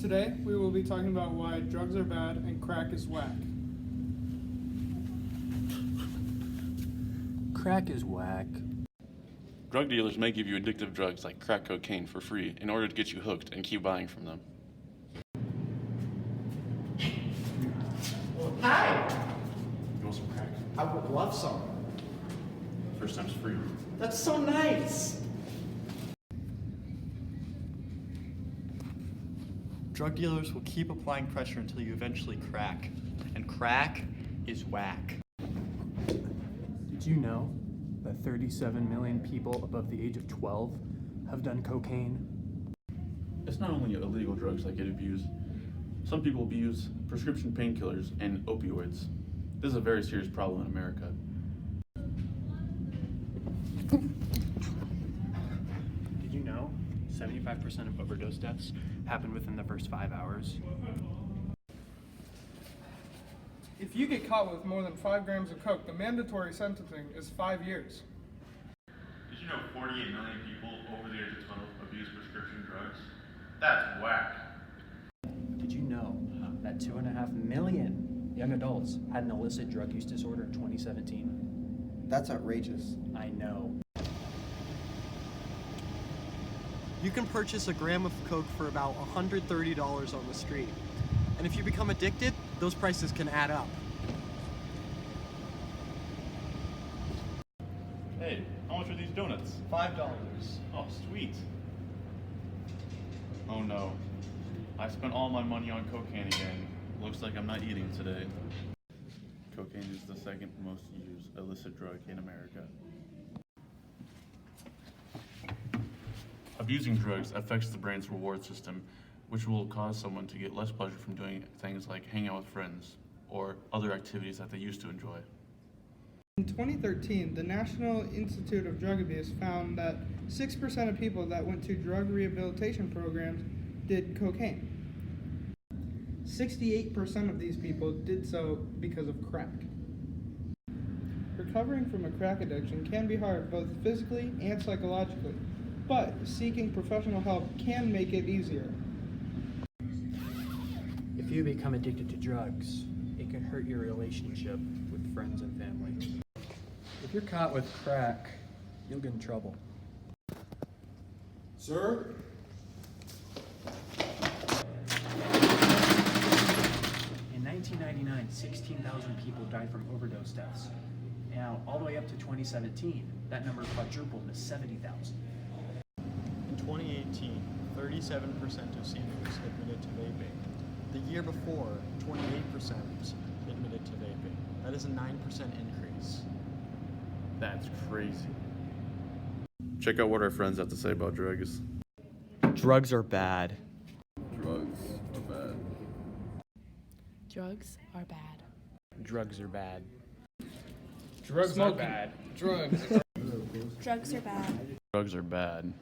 Today, we will be talking about why drugs are bad and crack is whack. Crack is whack. Drug dealers may give you addictive drugs like crack cocaine for free in order to get you hooked and keep buying from them. Hi! You want some crack? I would love some. First time's free. That's so nice! Drug dealers will keep applying pressure until you eventually crack. And crack is whack. Did you know that 37 million people above the age of 12 have done cocaine? It's not only illegal drugs that get abused. Some people abuse prescription painkillers and opioids. This is a very serious problem in America. Did you know 75% of overdose deaths happen within the first 5 hours? If you get caught with more than 5 grams of coke, the mandatory sentencing is 5 years. Did you know 48 million people over the age of 12 abuse prescription drugs? That's whack. Did you know that 2.5 million young adults had an illicit drug use disorder in 2017? That's outrageous. I know. You can purchase a gram of coke for about $130 on the street. And if you become addicted, those prices can add up. Hey, how much are these donuts? $5. Oh, sweet. Oh no. I spent all my money on cocaine again. Looks like I'm not eating today. Cocaine is the second most used illicit drug in America. Abusing drugs affects the brain's reward system, which will cause someone to get less pleasure from doing things like hang out with friends or other activities that they used to enjoy. In 2013, the National Institute of Drug Abuse found that 6% of people that went to drug rehabilitation programs did cocaine. 68% of these people did so because of crack. Recovering from a crack addiction can be hard both physically and psychologically, but seeking professional help can make it easier. If you become addicted to drugs, it can hurt your relationship with friends and family. If you're caught with crack, you'll get in trouble. Sir? In 1999, 16,000 people died from overdose deaths. Now, all the way up to 2017, that number quadrupled to 70,000. In 2018, 37% of seniors admitted to vaping. The year before, 28% admitted to vaping. That is a 9% increase. That's crazy. Check out what our friends have to say about drugs. Drugs are bad. Drugs are bad. Drugs are bad. Drugs are bad. Drugs are bad. Drugs. Drugs are bad. Drugs are bad.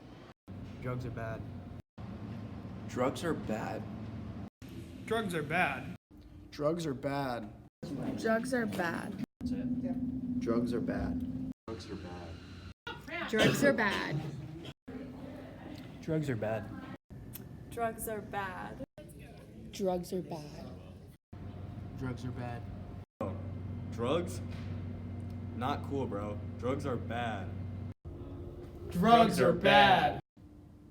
Drugs are bad. Drugs are bad. Drugs are bad. Drugs are bad. Drugs are bad. That's it. Drugs are bad. Drugs are bad. Drugs are bad. Drugs are bad. Drugs are bad. Drugs are bad. Drugs are bad. Drugs? Not cool, bro. Drugs are bad. Drugs are bad.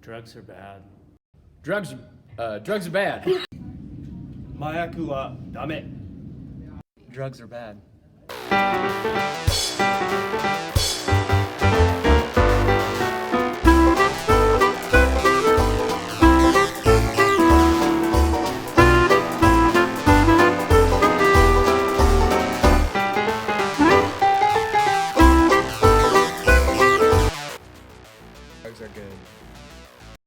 Drugs are bad. Drugs are bad. Maya kula dame. Drugs are bad.